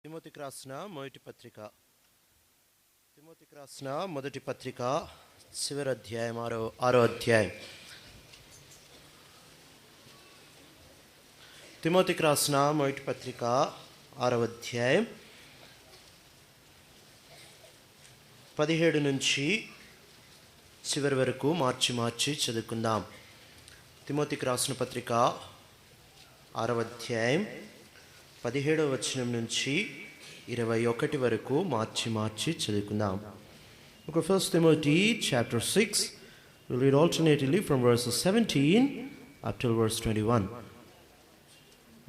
తిమోతికి రాసిన మొదటి పత్రిక చివరి అధ్యాయం ఆరో అధ్యాయం. తిమోతికి రాసిన మొదటి పత్రిక 6వ అధ్యాయం 17 నుంచి చివరి వరకు మార్చి చదువుకుందాం. తిమోతికి రాసిన పత్రిక 6వ అధ్యాయం 17వ వచనం నుంచి 21 వరకు మార్చి చదువుకుందాం. Book of 1 Timothy chapter 6, we'll read alternately from verses 17 up till verse 21.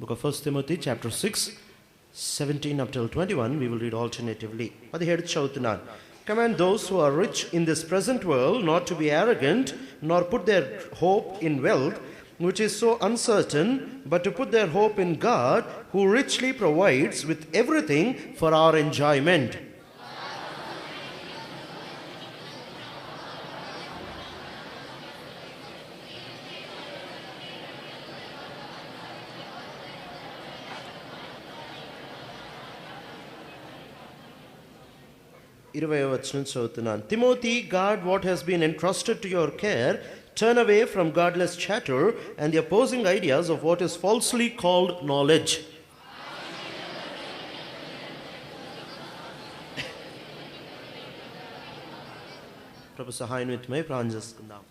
Book of 1 Timothy chapter 6, 17 up till 21, we will read alternatively. 17 చదువుతున్నాను. Command those who are rich in this present world not to be arrogant, nor put their hope in wealth, which is so uncertain, but to put their hope in God, who richly provides with everything for our enjoyment. Timothy, guard what has been entrusted to your care. Turn away from godless chatter and the opposing ideas of what is falsely called knowledge. ప్రభు సహాయం నిమిత్తమై ప్రార్థన చేసుకుందాం.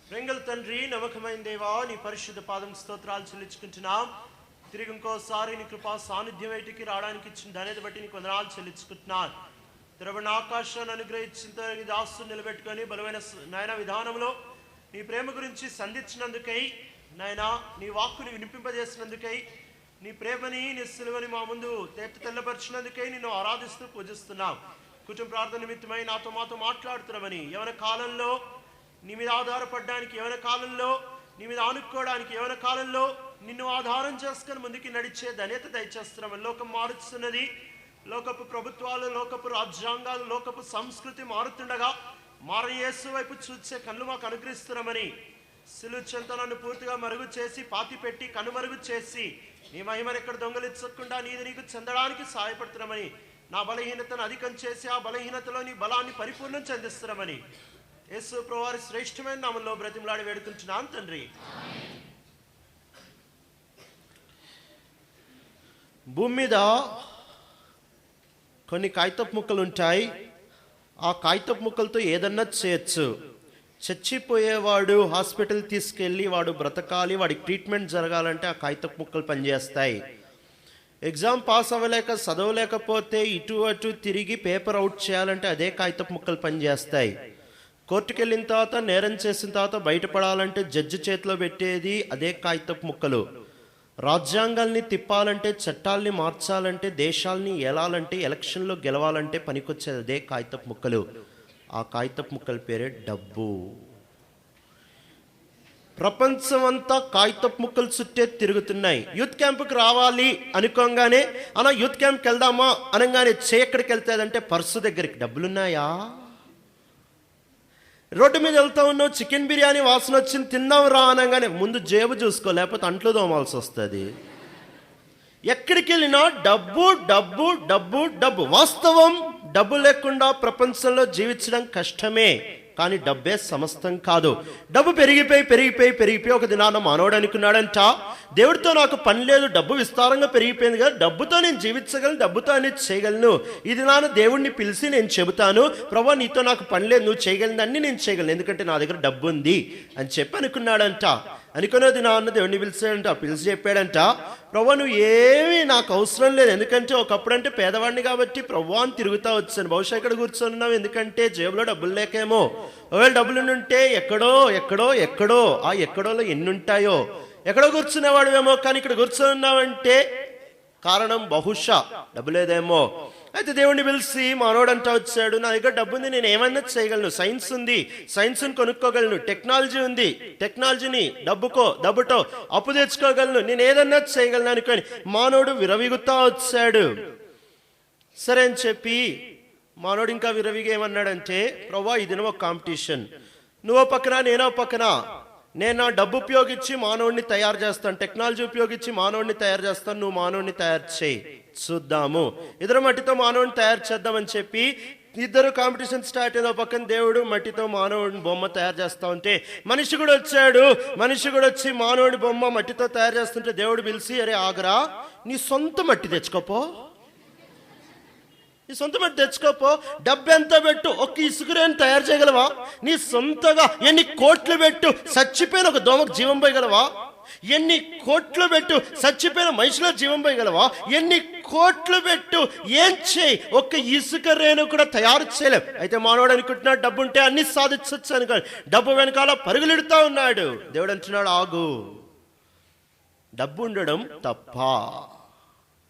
ప్రేంగల తండ్రి, నమ్మకమైన దేవా, నీ పరిశుద్ధ పాదం స్తోత్రాలు చెల్లించుకుంటున్నాం. తిరిగి ఇంకోసారి నీ కృపా సాన్నిధ్యం బయటికి రావడానికి ఇచ్చిన ధన్యత బట్టి నీకు వందనాలు చెల్లించుకుంటున్నాను. తెరవని ఆకాశాన్ని అనుగ్రహించిన నీ దాసుని నిలబెట్టుకొని బలమైన నాయన విధానంలో నీ ప్రేమ గురించి సంధించినందుకై, నాయన నీ వాక్కుని వినిపింపజేసినందుకై, నీ ప్రేమని నీ సిలువని మా ముందు తెల్లపరిచినందుకై నిన్ను ఆరాధిస్తూ పూజిస్తున్నాం. కుటుంబ ప్రార్థన నిమిత్తమై మాతో మాట్లాడుతున్నామని, యవన కాలంలో నీ మీద ఆధారపడడానికి, యవన కాలంలో నీ మీద ఆనుకోవడానికి, యవన కాలంలో నిన్ను ఆధారం చేసుకొని ముందుకు నడిచే ధన్యత దయచేస్తున్నామని. లోకం మారుస్తున్నది, లోకపు ప్రభుత్వాలు, లోకపు రాజ్యాంగాలు, లోకపు సంస్కృతి మారుతుండగా మారని యేసు వైపు చూసే కళ్ళు మాకు అనుగ్రహిస్తున్నామని, సిలువ చెంత నన్ను పూర్తిగా మరుగు చేసి పాతి పెట్టి కనుమరుగు చేసి నీ మహిమను ఎక్కడ దొంగలించకుండా నీది నీకు చెందడానికి సహాయపడుతున్నామని, నా బలహీనతను అధికం చేసి ఆ బలహీనతలో నీ బలాన్ని పరిపూర్ణం చెందిస్తున్నామని యేసు ప్రభువారి శ్రేష్టమైన నామములో బ్రతిమలాడి వేడుకుంటున్నాను తండ్రి. భూమి మీద కొన్ని కాగితపు ముక్కలు ఉంటాయి. ఆ కాగితపు ముక్కలతో ఏదన్నా చేయొచ్చు. చచ్చిపోయేవాడు హాస్పిటల్ తీసుకెళ్ళి వాడు బ్రతకాలి, వాడికి ట్రీట్మెంట్ జరగాలంటే ఆ కాగితపు ముక్కలు పనిచేస్తాయి. ఎగ్జామ్ పాస్ అవ్వలేక చదవలేకపోతే ఇటు అటు తిరిగి పేపర్ అవుట్ చేయాలంటే అదే కాగితపు ముక్కలు పనిచేస్తాయి. కోర్టుకు వెళ్ళిన తర్వాత, నేరం చేసిన తర్వాత బయటపడాలంటే జడ్జి చేతిలో పెట్టేది అదే కాగితపు ముక్కలు. రాజ్యాంగాల్ని తిప్పాలంటే, చట్టాల్ని మార్చాలంటే, దేశాల్ని ఏలాలంటే, ఎలక్షన్లో గెలవాలంటే పనికొచ్చేది అదే కాగితపు ముక్కలు. ఆ కాగితపు ముక్కల పేరే డబ్బు. ప్రపంచం అంతా కాగితపు ముక్కలు చుట్టే తిరుగుతున్నాయి. యూత్ క్యాంపుకి రావాలి అనుకోగానే, అలా యూత్ క్యాంప్కి వెళ్దామా అనగానే ఎక్కడికి వెళ్తాదంటే పర్సు దగ్గరికి. డబ్బులున్నాయా? రోడ్డు మీద వెళ్తా ఉన్నావు, చికెన్ బిర్యానీ వాసన వచ్చింది, తిన్నావు రా అనగానే ముందు జేబు చూసుకో, లేకపోతే అంట్లు తోమాల్సి వస్తుంది. ఎక్కడికి వెళ్ళినా డబ్బు డబ్బు డబ్బు డబ్బు. వాస్తవం, డబ్బు లేకుండా ప్రపంచంలో జీవించడం కష్టమే, కానీ డబ్బే సమస్తం కాదు. డబ్బు పెరిగిపోయి ఒక దినాన మానవుడు అనుకున్నాడంట, దేవుడితో నాకు పని లేదు, డబ్బు విస్తారంగా పెరిగిపోయింది కదా, డబ్బుతో నేను జీవించగలను, డబ్బుతో అనేది చేయగలను. ఈ దినాన దేవుడిని పిలిచి నేను చెబుతాను, ప్రభువా నీతో నాకు పని లేదు, నువ్వు చేయగలిగినన్ని నేను చేయగలను, ఎందుకంటే నా దగ్గర డబ్బు ఉంది అని చెప్పి అనుకున్నాడంట. అనుకునేది నాన్న దేవుడిని పిలిచాడంట. పిలిచి చెప్పాడంట, ప్రభువా నువ్వు ఏమీ నాకు అవసరం లేదు, ఎందుకంటే ఒకప్పుడు అంటే పేదవాడిని కాబట్టి ప్రభువా అని తిరుగుతా వచ్చాను. బహుశా ఇక్కడ కూర్చొని ఎందుకంటే జేబులో డబ్బులు లేకేమో. ఒకవేళ డబ్బులు ఉంటే ఎక్కడో ఆ ఎక్కడోలో ఎన్ని ఉంటాయో, ఎక్కడో కూర్చునేవాడువేమో, కానీ ఇక్కడ కూర్చొన్నావంటే కారణం బహుశా డబ్బు లేదేమో. అయితే దేవుడిని పిలిచి మానవుడంటా వచ్చాడు, నా దగ్గర డబ్బు ఉంది, నేను ఏమన్నా చేయగలను, సైన్స్ ఉంది, సైన్స్ని కొనుక్కోగలను, టెక్నాలజీ ఉంది, టెక్నాలజీని డబ్బుతో అప్పు తెచ్చుకోగలను, నేను ఏదన్నా చేయగలను అనుకొని మానవుడు విరవిగుతా వచ్చాడు. సరే అని చెప్పి మానవుడు ఇంకా విరవిగా ఏమన్నాడంటే, ప్రభువా ఇది ఒక కాంపిటీషన్, నువ్వో పక్కన నేనో పక్కన, నేను నా డబ్బు ఉపయోగించి మానవుడిని తయారు చేస్తాను, టెక్నాలజీ ఉపయోగించి మానవుడిని తయారు చేస్తాను, నువ్వు మానవుడిని తయారు చేయి. చూద్దాము. ఇద్దరు మట్టితో మానవుని తయారు చేద్దామని చెప్పి ఇద్దరు కాంపిటీషన్ స్టార్ట్ ఏదో పక్కన దేవుడు మట్టితో మానవుడిని బొమ్మ తయారు చేస్తా ఉంటే మనిషి కూడా వచ్చాడు. మనిషి కూడా వచ్చి మానవుడి బొమ్మ మట్టితో తయారు చేస్తుంటే దేవుడు పిలిచి, అరే ఆగరా, నీ సొంత మట్టి తెచ్చుకోపో, నీ సొంత మట్టి తెచ్చుకోపో, డబ్బు ఎంత పెట్టు, ఒక్క ఇసుకరేని తయారు చేయగలవా? నీ సొంతగా ఎన్ని కోట్లు పెట్టు, చచ్చిపోయిన ఒక దోమకు జీవం పోయగలవా? ఎన్ని కోట్లు పెట్టు, చచ్చిపోయిన మనిషిలో జీవం పోయగలవా? ఎన్ని కోట్లు పెట్టు, ఏం చేయి, ఒక్క ఇసుక రేణు కూడా తయారు చేయలేం. అయితే మానవుడు అనుకుంటున్నాడు డబ్బు ఉంటే అన్ని సాధించవచ్చు అనుకో, డబ్బు వెనకాల పరుగులెడుతా ఉన్నాడు. దేవుడు అంటున్నాడు, ఆగు, డబ్బు ఉండడం తప్ప,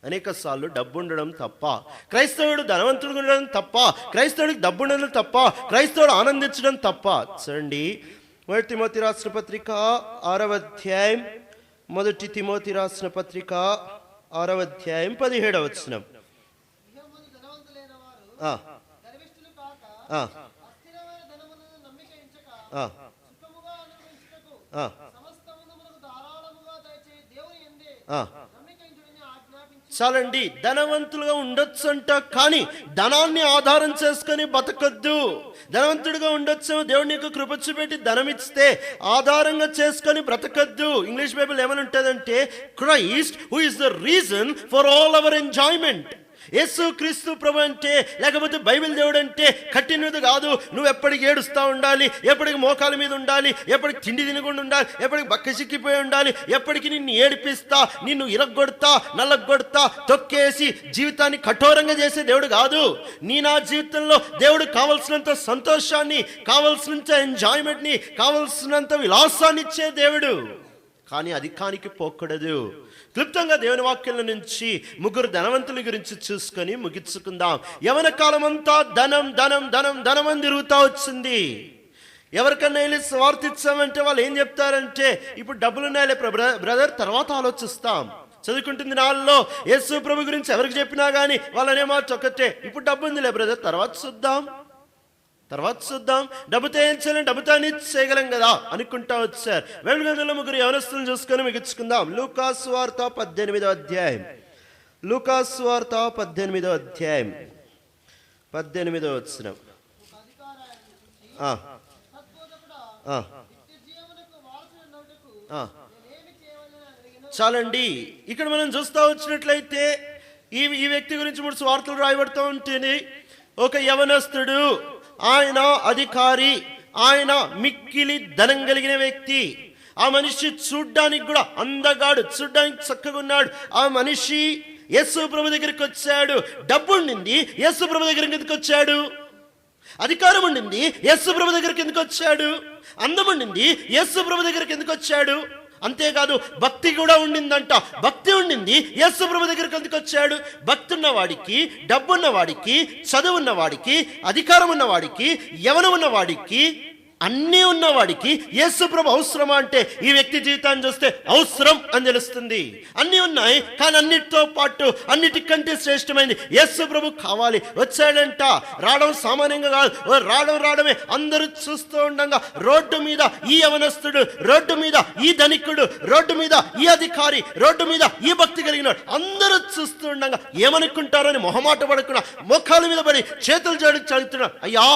అనేక సార్లు డబ్బు ఉండడం తప్ప, క్రైస్తవుడు ధనవంతుడు ఉండడం తప్ప, క్రైస్తవుడికి డబ్బు ఉండడం తప్ప, క్రైస్తవుడు ఆనందించడం తప్ప. చూడండి, 1 తిమోతి రాసిన పత్రిక 6వ అధ్యాయం, 1 తిమోతి రాసిన పత్రిక 6వ అధ్యాయం 17వ వచనం. చాలండి, ధనవంతులుగా ఉండొచ్చు అంట, కానీ ధనాన్ని ఆధారం చేసుకొని బతకొద్దు. ధనవంతుడిగా ఉండొచ్చు, దేవుడు నీకు కృప చూపెట్టి ధనం ఇస్తే ఆధారంగా చేసుకొని బ్రతకద్దు. ఇంగ్లీష్ బైబిల్ ఏమని ఉంటుందంటే, Christ who is the reason for all our enjoyment. Yesu Kristu ప్రభు అంటే, లేకపోతే బైబిల్ దేవుడు అంటే కట్టినది కాదు. నువ్వు ఎప్పటికి ఏడుస్తూ ఉండాలి, ఎప్పటికి మోకాల మీద ఉండాలి, ఎప్పటికి తిండి తినకుండా ఉండాలి, ఎప్పటికి బక్క సిక్కిపోయి ఉండాలి, ఎప్పటికి నిన్ను ఏడిపిస్తా, నిన్ను ఇరగొడతా, నల్లగొడతా, తొక్కేసి జీవితాన్ని కఠోరంగా చేసే దేవుడు కాదు. నా జీవితంలో దేవుడు కావలసినంత సంతోషాన్ని, కావలసినంత ఎంజాయ్మెంట్ని, కావలసినంత విలాసాన్ని ఇచ్చే దేవుడు. కానీ అధికానికి పోకూడదు. క్లుప్తంగా దేవుని వాక్యాల నుంచి 3 ధనవంతుల గురించి చూసుకొని ముగించుకుందాం. యవన కాలం అంతా ధనం ధనం ధనం ధనం అని తిరుగుతూ వచ్చింది. ఎవరికన్నా వెళ్ళి స్వార్థించామంటే వాళ్ళు ఏం చెప్తారంటే, ఇప్పుడు డబ్బులున్నాయలే బ్రదర్, తర్వాత ఆలోచిస్తాం. చదువుకుంటుంది నాళ్ళలో యేసు ప్రభు గురించి ఎవరికి చెప్పినా కానీ వాళ్ళనే మాట ఒక్కటే, ఇప్పుడు డబ్బు ఉందిలే బ్రదర్, తర్వాత చూద్దాం. డబ్బుతో ఏం చేయలేం, డబ్బుతో అన్ని చేయగలం కదా అనుకుంటా వచ్చారు. వెలుగులో 3 యవనస్తులను చూసుకొని ముగించుకుందాం. లూకాసు వార్త 18వ అధ్యాయం, లూకాసు వార్త 18వ అధ్యాయం 18వ వచనం. చాలండి, ఇక్కడ మనం చూస్తా వచ్చినట్లయితే ఈ వ్యక్తి గురించి 3 వార్తలు రాయబడుతూ ఉంటుంది. ఒక యవనస్తుడు, ఆయన అధికారి, ఆయన మిక్కిలి ధనం కలిగిన వ్యక్తి. ఆ మనిషి చూడ్డానికి కూడా అందగాడు, చూడ్డానికి చక్కగా ఉన్నాడు. ఆ మనిషి యేసు ప్రభు దగ్గరికి వచ్చాడు. డబ్బు ఉండింది, యేసు ప్రభు దగ్గరికి ఎందుకు వచ్చాడు? అధికారం ఉండింది, యేసు ప్రభు దగ్గరికి ఎందుకు వచ్చాడు? అందం ఉండింది, యేసు ప్రభు దగ్గరికి ఎందుకు వచ్చాడు? అంతేకాదు, భక్తి కూడా ఉండిందంట. భక్తి ఉండింది, యేసు ప్రభు దగ్గరికి ఎందుకు వచ్చాడు? భక్తి ఉన్నవాడికి, డబ్బు ఉన్నవాడికి, చదువు ఉన్నవాడికి, అధికారం ఉన్నవాడికి, యవనం ఉన్నవాడికి, అన్నీ ఉన్నవాడికి యేసు ప్రభు అవసరమా అంటే ఈ వ్యక్తి జీవితాన్ని చూస్తే అవసరం అని తెలుస్తుంది. అన్నీ ఉన్నాయి, కానీ అన్నిటితో పాటు అన్నిటికంటే శ్రేష్టమైంది యేసు ప్రభు కావాలి. వచ్చాడంట. రావడం సామాన్యంగా కాదు, రావడమే. అందరూ చూస్తూ ఉండగా రోడ్డు మీద ఈ యవనస్తుడు, రోడ్డు మీద ఈ ధనికుడు, రోడ్డు మీద ఈ అధికారి, రోడ్డు మీద ఈ భక్తి కలిగినాడు, అందరూ చూస్తూ ఉండగా ఏమనుకుంటారని మొహమాట పడకుండా మోకాల మీద పడి చేతులు జోడించి అడుగుతున్నాడు, అయ్యా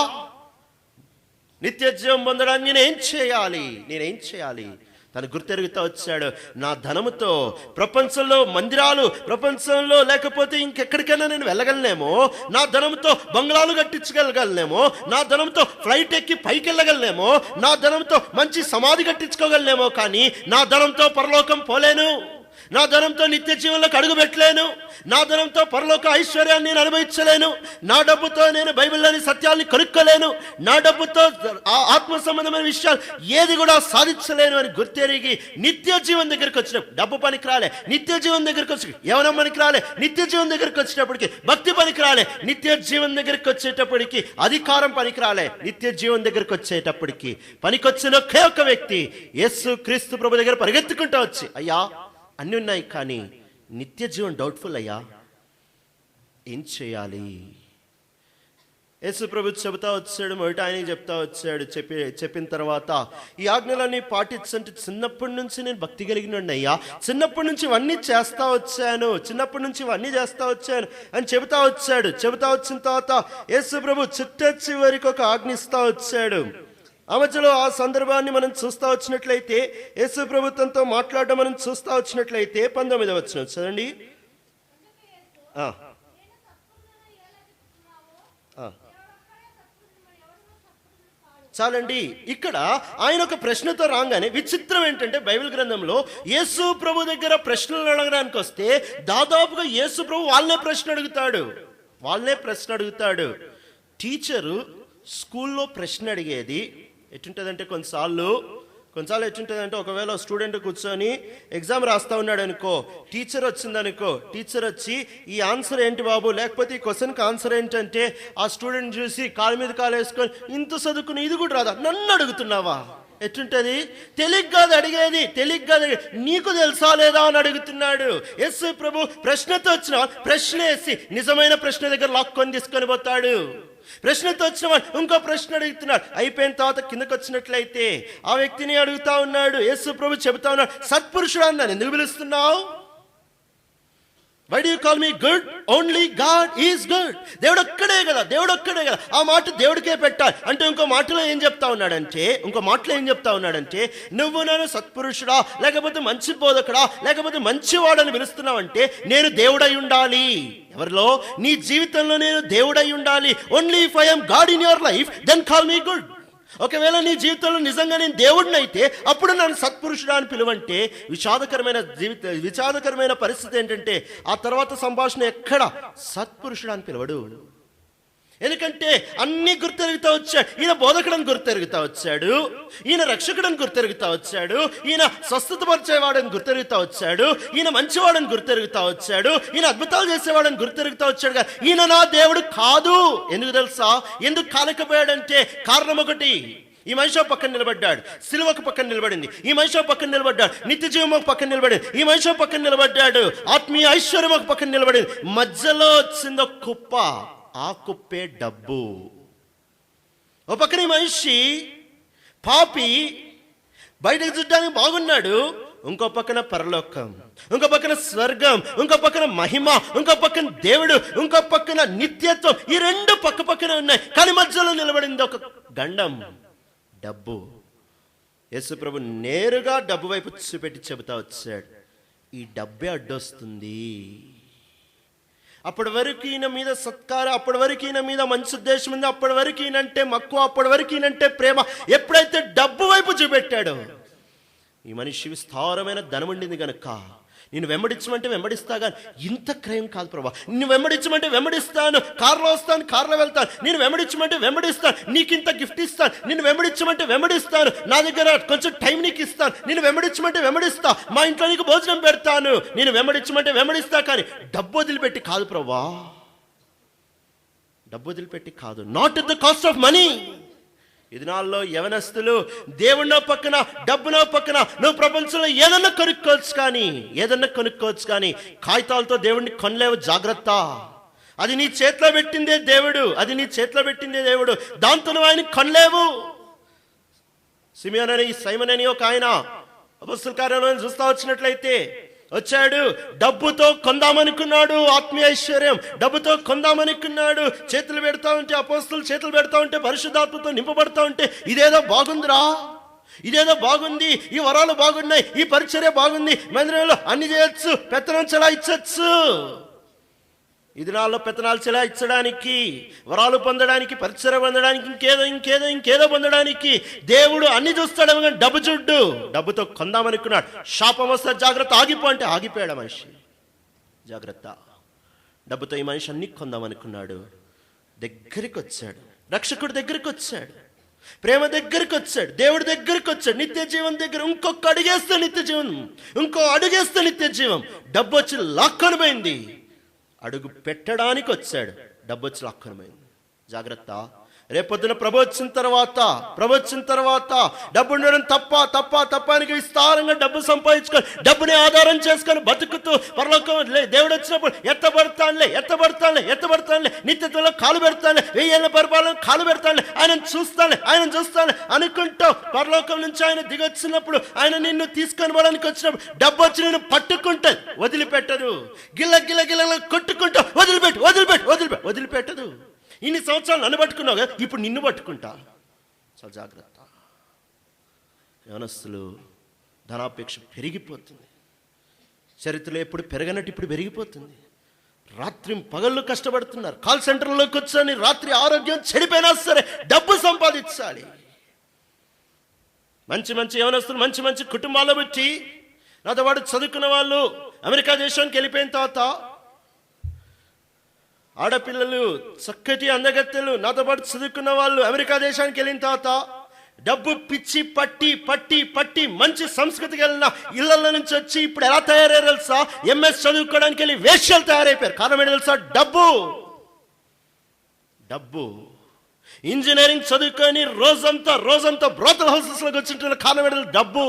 నిత్య జీవం పొందడానికి నేనేం చేయాలి? తను గుర్తెరుగుతూ వచ్చాడు, నా ధనముతో ప్రపంచంలో మందిరాలు, ప్రపంచంలో లేకపోతే ఇంకెక్కడికైనా నేను వెళ్ళగలనేమో, నా ధనంతో బంగ్లాలు కట్టించగలగలనేమో, నా ధనంతో ఫ్లైట్ ఎక్కి పైకి వెళ్ళగలనేమో, నా ధనంతో మంచి సమాధి కట్టించుకోగలనేమో, కానీ నా ధనంతో పరలోకం పోలేను, నా ధనంతో నిత్య జీవంలోకి అడుగు పెట్టలేను, నా ధనంతో పరలోక ఐశ్వర్యాన్ని నేను అనుభవించలేను, నా డబ్బుతో నేను బైబిల్లోని సత్యాన్ని కనుక్కోలేను, నా డబ్బుతో ఆత్మ సంబంధమైన విషయాలు ఏది కూడా సాధించలేను అని గుర్తెరిగి నిత్య జీవం దగ్గరికి వచ్చినప్పుడు డబ్బు పనికి రాలే, నిత్య జీవం దగ్గరికి వచ్చి యవనం పనికి రాలే, నిత్య జీవం దగ్గరికి వచ్చేటప్పటికి భక్తి పనికి రాలే, నిత్య జీవం దగ్గరికి వచ్చేటప్పటికి అధికారం పనికి రాలే, నిత్య జీవం దగ్గరికి వచ్చేటప్పటికి పనికొచ్చిన ఒకే ఒక వ్యక్తి యేసు క్రీస్తు ప్రభు దగ్గర పరిగెత్తుకుంటూ వచ్చి, అయ్యా అన్నీ ఉన్నాయి కానీ నిత్య జీవం డౌట్ఫుల్ అయ్యా, ఏం చేయాలి? యేసు ప్రభు చెబుతా వచ్చాడు, మొదట ఆయనకి చెప్తా వచ్చాడు. చెప్పిన తర్వాత ఈ ఆజ్ఞలన్నీ పాటించంటే చిన్నప్పటి నుంచి నేను భక్తి కలిగినండి అయ్యా, చిన్నప్పటి నుంచి ఇవన్నీ చేస్తా వచ్చాను, చిన్నప్పటి నుంచి ఇవన్నీ చేస్తా వచ్చాను అని చెబుతా వచ్చాడు. చెబుతా వచ్చిన తర్వాత యేసు ప్రభు చిట్ట చివరికి ఒక ఆజ్ఞ ఇస్తా వచ్చాడు. ఆ మధ్యలో ఆ సందర్భాన్ని మనం చూస్తా వచ్చినట్లయితే, యేసు ప్రభుత్వంతో మాట్లాడడం మనం చూస్తా వచ్చినట్లయితే 19వ వచనం చదండి. చాలండి. ఇక్కడ ఆయన ఒక ప్రశ్నతో రాగానే విచిత్రం ఏంటంటే, బైబిల్ గ్రంథంలో యేసు ప్రభు దగ్గర ప్రశ్నలు అడగడానికి వస్తే దాదాపుగా యేసు ప్రభు వాళ్ళనే ప్రశ్న అడుగుతాడు. టీచరు స్కూల్లో ప్రశ్న అడిగేది ఎటుంటుందంటే, కొన్నిసార్లు ఎటుంటుందంటే, ఒకవేళ స్టూడెంట్ కూర్చొని ఎగ్జామ్ రాస్తా ఉన్నాడు అనుకో, టీచర్ వచ్చిందనుకో, టీచర్ వచ్చి ఈ ఆన్సర్ ఏంటి బాబు, లేకపోతే ఈ క్వశ్చన్కి ఆన్సర్ ఏంటంటే, ఆ స్టూడెంట్ చూసి కాలు మీద కాలు వేసుకొని, ఇంత చదువుకుని ఇది కూడా రాదా, నన్ను అడుగుతున్నావా? ఎటుంటది? తెలిగ్గా అడిగేది, నీకు తెలుసా లేదా అని అడుగుతున్నాడు. యేసు ప్రభు ప్రశ్నతో వచ్చిన ప్రశ్న వేసి నిజమైన ప్రశ్న దగ్గర లాక్కొని తీసుకొని పోతాడు. ప్రశ్నతో వచ్చిన వాడు ఇంకో ప్రశ్న అడుగుతున్నాడు. అయిపోయిన తర్వాత కిందకు వచ్చినట్లయితే ఆ వ్యక్తిని అడుగుతా ఉన్నాడు. యేసు ప్రభు చెబుతా ఉన్నాడు, సత్పురుషుడు అన్నాను ఎందుకు పిలుస్తున్నావు? Why do you call me good? Only God is good. దేవుడు ఒక్కడే కదా. ఆ మాట దేవుడికే పెట్టాలి అంటే ఇంకో మాటలో ఏం చెప్తా ఉన్నాడంటే, నువ్వు నన్ను సత్పురుషుడా, లేకపోతే మంచి బోధకుడా, లేకపోతే మంచివాడని పిలుస్తున్నావంటే నేను దేవుడై ఉండాలి. ఎవరిలో? నీ జీవితంలో నేను దేవుడై ఉండాలి. Only if I am god in your life then call me good. ఒకవేళ నీ జీవితంలో నిజంగా నేను దేవుడిని అయితే అప్పుడు నన్ను సత్పురుషుడా అని పిలువంటే, విషాదకరమైన పరిస్థితి ఏంటంటే, ఆ తర్వాత సంభాషణ ఎక్కడ సత్పురుషుడా అని పిలవడు. ఎందుకంటే అన్ని గుర్తెరుగుతా వచ్చాడు. ఈయన బోధకుడని గుర్తెరుగుతా వచ్చాడు, ఈయన రక్షకుడని గుర్తెరుగుతా వచ్చాడు, ఈయన స్వస్థత పరిచేవాడని గుర్తెరుగుతా వచ్చాడు, ఈయన మంచివాడని గుర్తెరుగుతా వచ్చాడు, ఈయన అద్భుతాలు చేసేవాడని గుర్తెరుగుతా వచ్చాడు. ఈయన నా దేవుడు కాదు. ఎందుకు తెలుసా? ఎందుకు కాలేకపోయాడంటే కారణం ఒకటి, ఈ మనిషి పక్కన నిలబడ్డాడు, సిలువకు పక్కన నిలబడింది. ఈ మనిషి పక్కన నిలబడ్డాడు, నిత్య జీవం ఒక పక్కన నిలబడింది. ఈ మనిషి పక్కన నిలబడ్డాడు, ఆత్మీయ ఐశ్వర్యం ఒక పక్కన నిలబడింది. మధ్యలో వచ్చిందో కుప్ప, ఆ కుప్పే డబ్బు. ఒక పక్కన ఈ మనిషి పాపి, బయటకు చూడడానికి బాగున్నాడు, ఇంకో పక్కన పరలోకం, ఇంకో పక్కన స్వర్గం, ఇంకో పక్కన మహిమ, ఇంకో పక్కన దేవుడు, ఇంకో పక్కన నిత్యత్వం. ఈ రెండు పక్క పక్కనే ఉన్నాయి, కానీ మధ్యలో నిలబడింది ఒక గండం, డబ్బు. యేసు ప్రభు నేరుగా డబ్బు వైపు చూపెట్టి చెబుతా వచ్చాడు, ఈ డబ్బే అడ్డొస్తుంది. అప్పటి వరకు ఈయన మీద సత్కారం, అప్పటి వరకు ఈయన మీద మంచి ఉద్దేశం ఉంది, అప్పటి వరకు ఈయనంటే మక్కువ, అప్పటి వరకు ఈయనంటే ప్రేమ. ఎప్పుడైతే డబ్బు వైపు చూపెట్టాడో, ఈ మనిషి విస్తారమైన ధనం ఉండింది కనుక, నేను వెంబడించమంటే వెంబడిస్తా, కానీ ఇంత క్రయం కాదు ప్రభా, నేను వెంబడించమంటే వెంబడిస్తాను, కారులో వస్తాను, కారులో వెళ్తాను, నేను వెంబడించమంటే వెంబడిస్తాను, నీకు ఇంత గిఫ్ట్ ఇస్తాను, నేను వెంబడించమంటే వెంబడిస్తాను, నా దగ్గర కొంచెం టైం నీకు ఇస్తాను, నేను వెంబడించమంటే వెంబడిస్తా, మా ఇంట్లో నీకు భోజనం పెడతాను, నేను వెంబడించమంటే వెంబడిస్తా, కానీ డబ్బు వదిలిపెట్టి కాదు ప్రభా, డబ్బు వదిలిపెట్టి కాదు. Not at the cost of money. ఈ దినాల్లో యవనస్తులు దేవుడినో పక్కన, డబ్బునో పక్కన, నువ్వు ప్రపంచంలో ఏదన్నా కొనుక్కోవచ్చు కానీ కాగితాలతో దేవుడిని కొనలేవు. జాగ్రత్త. అది నీ చేతిలో పెట్టిందే దేవుడు, దాంతో నువ్వు ఆయన కొనలేవు. సైమన్ అని ఒక ఆయన అపొస్తలుల కార్యాలను చూస్తా వచ్చినట్లయితే వచ్చాడు, డబ్బుతో కొందామనుకున్నాడు, ఆత్మీయ ఐశ్వర్యం డబ్బుతో కొందామనుకున్నాడు. చేతులు పెడతా ఉంటే, అపోస్తలులు చేతులు పెడతా ఉంటే, పరిశుద్ధాత్మతో నింపబడతా ఉంటే, ఇదేదో బాగుంది, ఈ వరాలు బాగున్నాయి, ఈ పరిచర్య బాగుంది, మందిరంలో అన్ని చేయొచ్చు, పెత్తనం చెలాయించచ్చు. ఈ దినాల్లో పెత్తనాలు చెలాయించడానికి, వరాలు పొందడానికి, పరిచర్య పొందడానికి, ఇంకేదో పొందడానికి దేవుడు అన్ని చూస్తాడు, కానీ డబ్బు చూడ్డు. డబ్బుతో కొందామనుకున్నాడు, శాపం వస్తే జాగ్రత్త, ఆగిపో అంటే ఆగిపోయాడు మనిషి. జాగ్రత్త. డబ్బుతో ఈ మనిషి అన్ని కొందామనుకున్నాడు. దగ్గరికి వచ్చాడు, రక్షకుడి దగ్గరికి వచ్చాడు, ప్రేమ దగ్గరికి వచ్చాడు, దేవుడి దగ్గరికి వచ్చాడు, నిత్య జీవం దగ్గర. ఇంకొక అడుగేస్తే నిత్య జీవం, ఇంకో అడుగేస్తే నిత్య జీవం. డబ్బు వచ్చి లాక్కొని పోయింది. అడుగు పెట్టడానికి వచ్చాడు, డబ్బు వచ్చి లాక్కొని పోయింది. జాగ్రత్త. రేపొద్దున ప్రభు వచ్చిన తర్వాత డబ్బు ఉండడం తప్ప అని విస్తారంగా డబ్బు సంపాదించుకొని డబ్బుని ఆధారం చేసుకొని బతుకుతూ పరలోకం దేవుడు వచ్చినప్పుడు ఎత్తబడతానులే నిత్యత్వంలో కాలు పెడతానులే 1000 ఏళ్ల పరిపాలన కాలు పెడతానులే ఆయన చూస్తానులే అనుకుంటూ పరలోకం నుంచి ఆయన దిగొచ్చినప్పుడు ఆయన నిన్ను తీసుకొని పోవడానికి వచ్చినప్పుడు డబ్బు వచ్చి నిన్ను పట్టుకుంటే వదిలిపెట్టదు. గిల్ల కొట్టుకుంటూ వదిలిపెట్టదు. ఇన్ని సంవత్సరాలు నన్ను పట్టుకున్నావు కదా, ఇప్పుడు నిన్ను పట్టుకుంటా. చాలా జాగ్రత్త. యవనస్తులు ధనాపేక్ష పెరిగిపోతుంది. చరిత్రలో ఎప్పుడు పెరగనట్టు ఇప్పుడు పెరిగిపోతుంది. రాత్రి పగళ్ళు కష్టపడుతున్నారు. కాల్ సెంటర్లోకి వచ్చని రాత్రి ఆరోగ్యం చెడిపోయినా సరే డబ్బు సంపాదించాలి. మంచి యవనస్తులు మంచి కుటుంబాల్లో పెట్టి నాతో పాటు చదువుకున్న వాళ్ళు అమెరికా దేశానికి వెళ్ళిపోయిన తర్వాత ఆడపిల్లలు చక్కటి అందగత్తెలు నాతో పాటు చదువుకున్న వాళ్ళు అమెరికా దేశానికి వెళ్ళిన తర్వాత డబ్బు పిచ్చి పట్టి మంచి సంస్కృతికి వెళ్ళిన ఇళ్లలో నుంచి వచ్చి ఇప్పుడు ఎలా తయారయ్యారు తెలుసా? ఎంఎస్ చదువుకోవడానికి వెళ్ళి వేశ్యలు తయారైపోయారు. కారణం ఏంటి తెలుసా? డబ్బు. ఇంజనీరింగ్ చదువుకొని రోజంతా బ్రోతల్ హౌసెస్లోకి వచ్చింటున్న కారణం ఏంటి? డబ్బు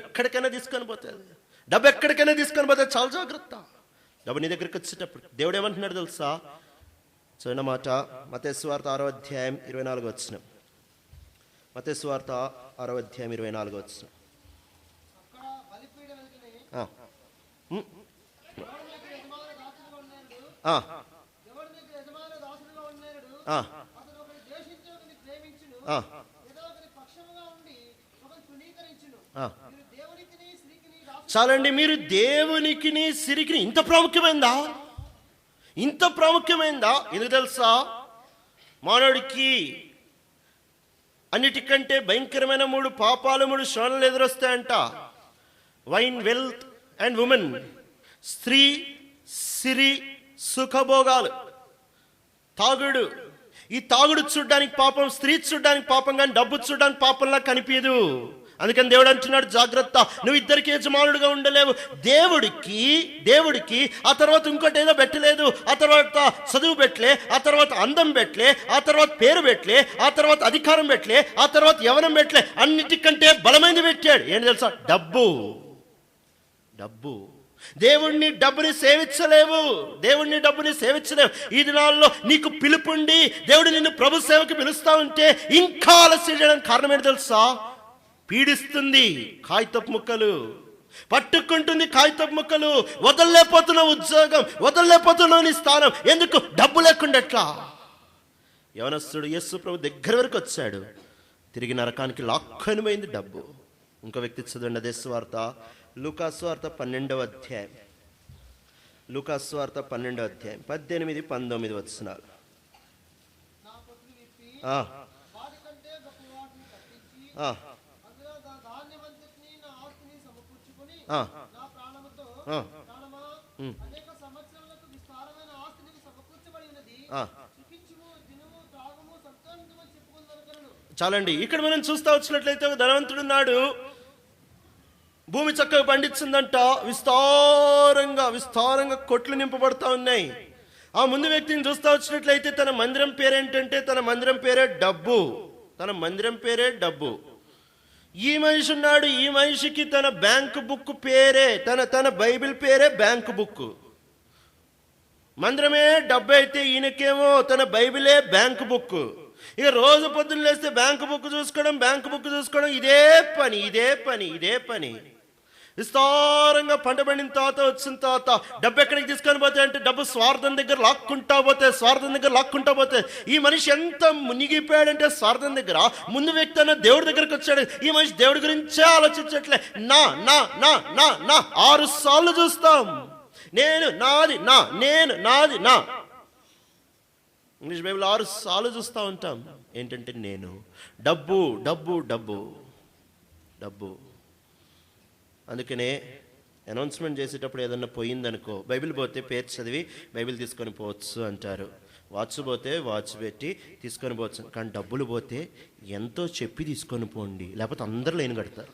ఎక్కడికైనా తీసుకొని పోతే చాలా జాగ్రత్త. డబ్బు నీ దగ్గరికి వచ్చేటప్పుడు దేవుడు ఏమంటున్నాడు తెలుసా? చిన్న మాట, మత్తయి సువార్త 6వ అధ్యాయం 24వ వచనం. మత్తయి సువార్త 6వ అధ్యాయం 24వ వచనం. చాలండి, మీరు దేవునికిని సిరికిని ఇంత ప్రాముఖ్యమైందా? ఎందుకు తెలుసా? మానవుడికి అన్నిటికంటే భయంకరమైన 3 పాపాలు 3 శ్రమలు ఎదురొస్తాయంట. Wine, wealth and women. స్త్రీ, సిరి, సుఖభోగాలు. తాగుడు. ఈ తాగుడు చూడ్డానికి పాపం, స్త్రీ చూడ్డానికి పాపం, కానీ డబ్బు చూడ్డానికి పాపంలా కనిపించదు. అందుకని దేవుడు అంటున్నాడు, జాగ్రత్త, నువ్వు ఇద్దరికి యజమానుడుగా ఉండలేవు. దేవుడికి ఆ తర్వాత ఇంకోటి ఏదో పెట్టలేదు. ఆ తర్వాత చదువు పెట్టలే, ఆ తర్వాత అందం పెట్టలే, ఆ తర్వాత పేరు పెట్టలే, ఆ తర్వాత అధికారం పెట్టలే, ఆ తర్వాత యవనం పెట్టలే. అన్నిటికంటే బలమైనది పెట్టాడు. ఏంటి తెలుసా? డబ్బు. డబ్బుని సేవించలేవు. ఈ దినాల్లో నీకు పిలుపుండి దేవుడు నిన్ను ప్రభు సేవకి పిలుస్తా ఉంటే ఇంకా ఆలస్యం చేయడానికి కారణం ఏంటి తెలుసా? పీడిస్తుంది కాగితపు ముక్కలు, పట్టుకుంటుంది కాగితపు ముక్కలు. వదలలేకపోతున్న ఉద్యోగం, వదలలేకపోతున్న నీ స్థానం. ఎందుకు? డబ్బు లేకుండా ఎట్లా? యవనస్తుడు యేసు ప్రభు దగ్గర వరకు వచ్చాడు, తిరిగి నరకానికి లాక్కొని పోయింది డబ్బు. ఇంకో వ్యక్తి చదవండి అదే సువార్త, లూకాసు వార్త 12వ అధ్యాయం. లూకాసు వార్త 12వ అధ్యాయం 18, 19 వచనాలు. చాలండి, ఇక్కడ మనం చూస్తా వచ్చినట్లయితే ఒక ధనవంతుడున్నాడు. భూమి చక్కగా పండించిందంట. విస్తారంగా కొట్లు నింపబడతా ఉన్నాయి. ఆ ముందు వ్యక్తిని చూస్తా వచ్చినట్లయితే తన మందిరం పేరేంటంటే తన మందిరం పేరే డబ్బు. ఈ మనిషి ఉన్నాడు. ఈ మనిషికి తన బ్యాంకు బుక్ పేరే, తన బైబిల్ పేరే బ్యాంకు బుక్. మందిరమే డబ్బు అయితే ఈయనకేమో తన బైబిలే బ్యాంకు బుక్. ఇక రోజు పొద్దున్న లేస్తే బ్యాంకు బుక్ చూసుకోవడం ఇదే పని. విస్తారంగా పంట పండిన తర్వాత వచ్చిన తర్వాత డబ్బు ఎక్కడికి తీసుకొని పోతే అంటే డబ్బు స్వార్థం దగ్గర లాక్కుంటా పోతే ఈ మనిషి ఎంత మునిగిపోయాడంటే స్వార్థం దగ్గర. ముందు వ్యక్తి అన్న దేవుడి దగ్గరకు వచ్చాడు. ఈ మనిషి దేవుడి గురించే ఆలోచించట్లే. నా 6 సార్లు చూస్తాం. నాది ఇంగ్లీష్ బైబిల్ 6 సార్లు చూస్తూ ఉంటాం. ఏంటంటే నేను డబ్బు. అందుకనే అనౌన్స్మెంట్ చేసేటప్పుడు ఏదన్నా పోయిందనుకో, బైబిల్ పోతే పేరు చదివి బైబిల్ తీసుకొని పోవచ్చు అంటారు. వాచ్ పోతే వాచ్ పెట్టి తీసుకొని పోవచ్చు. కానీ డబ్బులు పోతే ఎంతో చెప్పి తీసుకొని పోండి, లేకపోతే అందరూ లైన్ కడతారు.